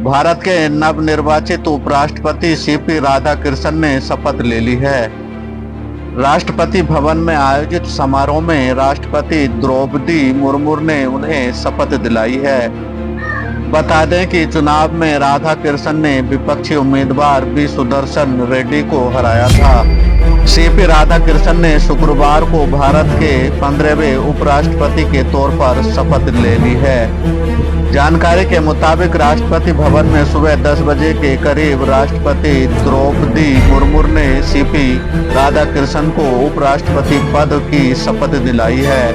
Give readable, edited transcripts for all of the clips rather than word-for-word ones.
भारत के नवनिर्वाचित उपराष्ट्रपति सीपी राधाकृष्णन ने शपथ ले ली है। राष्ट्रपति भवन में आयोजित समारोह में राष्ट्रपति द्रौपदी मुर्मू ने उन्हें शपथ दिलाई है। बता दें कि चुनाव में राधाकृष्णन ने विपक्षी उम्मीदवार बी सुदर्शन रेड्डी को हराया था। सीपी राधाकृष्णन ने शुक्रवार को भारत के 15वें उपराष्ट्रपति के तौर पर शपथ ले ली है। जानकारी के मुताबिक राष्ट्रपति भवन में सुबह 10 बजे के करीब राष्ट्रपति द्रौपदी मुर्मू ने सीपी राधाकृष्णन को उपराष्ट्रपति पद की शपथ दिलाई है।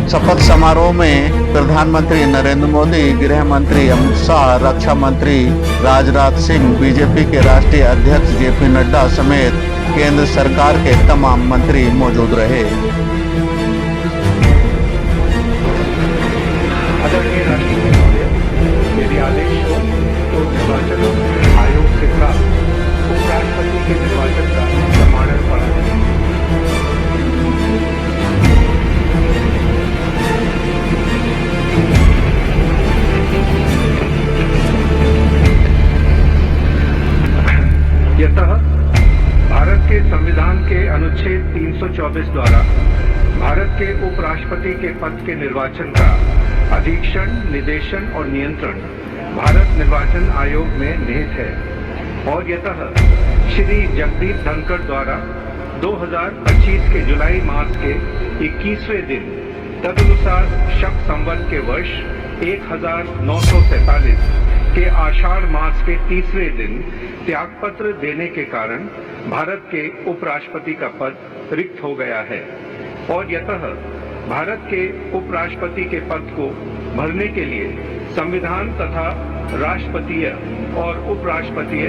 शपथ समारोह में प्रधानमंत्री नरेंद्र मोदी, गृह मंत्री अमित शाह, रक्षा मंत्री राजनाथ सिंह, बीजेपी के राष्ट्रीय अध्यक्ष जेपी नड्डा समेत केंद्र सरकार के तमाम मंत्री मौजूद रहे। आदरणीय राष्ट्रपति महोदय, यदि आदेश हो तो निर्वाचन आयोग से प्राप्त उपराष्ट्रपति के निर्वाचन का प्रमाणन पड़ा है। यतः भारत के संविधान के अनुच्छेद 324 द्वारा भारत के उपराष्ट्रपति के पद के निर्वाचन का अधीक्षण, निदेशन और नियंत्रण भारत निर्वाचन आयोग में निहित है और यतः श्री जगदीप धनखड़ द्वारा 2025 के जुलाई मास के 21वें दिन तदनुसार शक संवत के वर्ष 1947 के आषाढ़ मास के 30वें दिन त्यागपत्र देने के कारण भारत के उपराष्ट्रपति का पद रिक्त हो गया है और यतः भारत के उपराष्ट्रपति के पद को भरने के लिए संविधान तथा राष्ट्रपतीय और उपराष्ट्रपतीय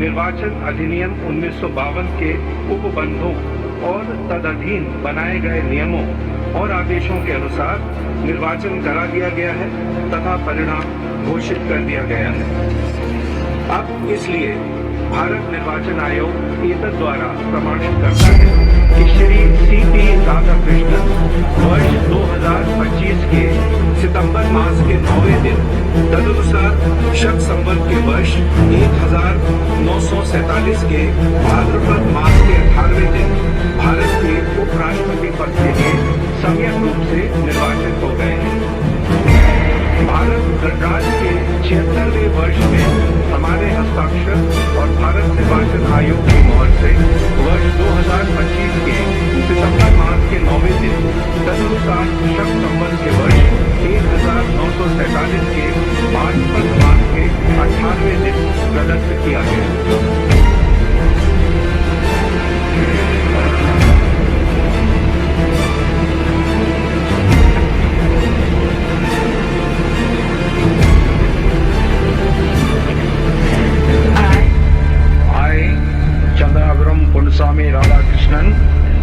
निर्वाचन अधिनियम 1952 के उपबंधों और तदधीन बनाए गए नियमों और आदेशों के अनुसार निर्वाचन करा दिया गया है तथा परिणाम घोषित कर दिया गया है। अब इसलिए भारत निर्वाचन आयोग एतद द्वारा प्रमाणित करता है कि श्री सीपी राधाकृष्णन वर्ष 2025 के सितंबर मास के 9वें दिन तदनुसार शक संवत के वर्ष 1947 के भाद्रपद मास के 18वें दिन भारत के उपराष्ट्रपति पद के लिए सम्यक रूप से निर्वाचित हो गए हैं। भारत गणराज्य के 76वें वर्ष में हमारे हस्ताक्षर और भारत निर्वाचन आयोग की मोहर से वर्ष 2025 के सितंबर मास के 9वें दिन तदनुसार शक संवत के वर्ष 1947 के भाद्रपद मास के 18वें दिन प्रदत्त किया गया। Swami Radhakrishnan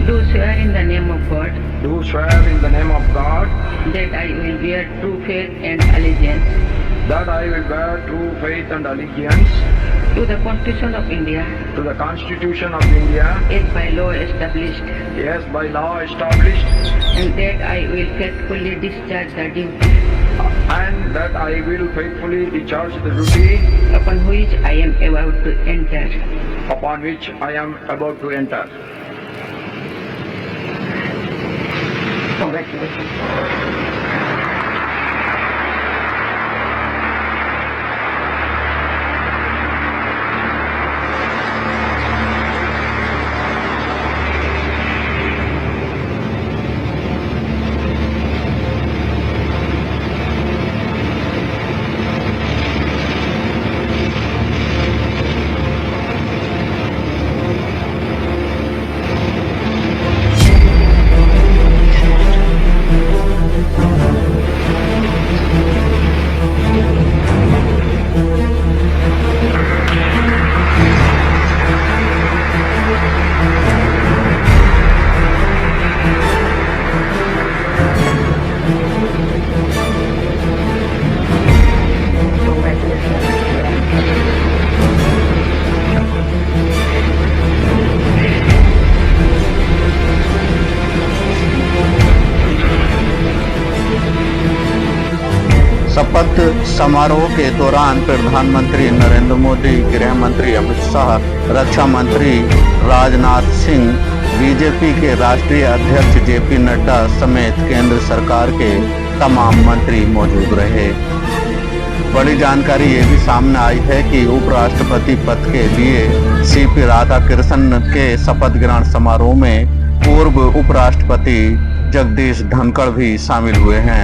do swear in the name of God do swear in the name of God that I will bear true faith and allegiance that I will bear true faith and allegiance to the Constitution of India to the Constitution of India as by law established, and that I will faithfully discharge the duty and that I will faithfully discharge the duty upon which I am about to enter. Congratulations. समारोह के दौरान प्रधानमंत्री नरेंद्र मोदी, गृह मंत्री अमित शाह, रक्षा मंत्री Rajnath Singh, BJP के राष्ट्रीय अध्यक्ष जेपी नड्डा समेत केंद्र सरकार के तमाम मंत्री मौजूद रहे। बड़ी जानकारी ये भी सामने आई है कि उपराष्ट्रपति पद के लिए सीपी राधाकृष्णन के शपथ ग्रहण समारोह में पूर्व उपराष्ट्रपति जगदीश धनखड़ भी शामिल हुए हैं।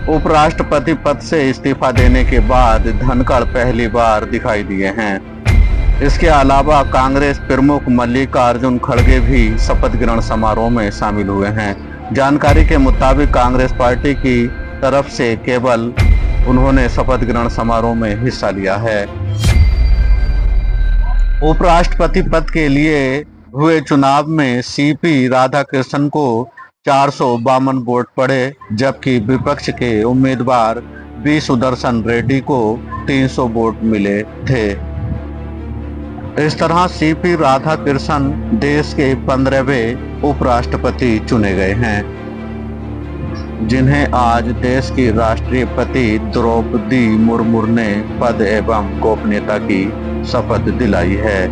उपराष्ट्रपति पद से इस्तीफा देने के बाद धनखड़ पहली बार दिखाई दिए हैं। इसके अलावा कांग्रेस प्रमुख मल्लिकार्जुन खड़गे भी शपथ ग्रहण समारोह में शामिल हुए हैं। जानकारी के मुताबिक कांग्रेस पार्टी की तरफ से केवल उन्होंने शपथ ग्रहण समारोह में हिस्सा लिया है। उपराष्ट्रपति पद के लिए हुए चुनाव में सीपी राधाकृष्णन को 452 वोट पड़े, जबकि विपक्ष के उम्मीदवार बी सुदर्शन रेड्डी को 300 वोट मिले थे। इस तरह सीपी राधाकृष्णन देश के 15वें उपराष्ट्रपति चुने गए हैं, जिन्हें आज देश की राष्ट्रपति द्रौपदी मुर्मू ने पद एवं गोपनीयता की शपथ दिलाई है।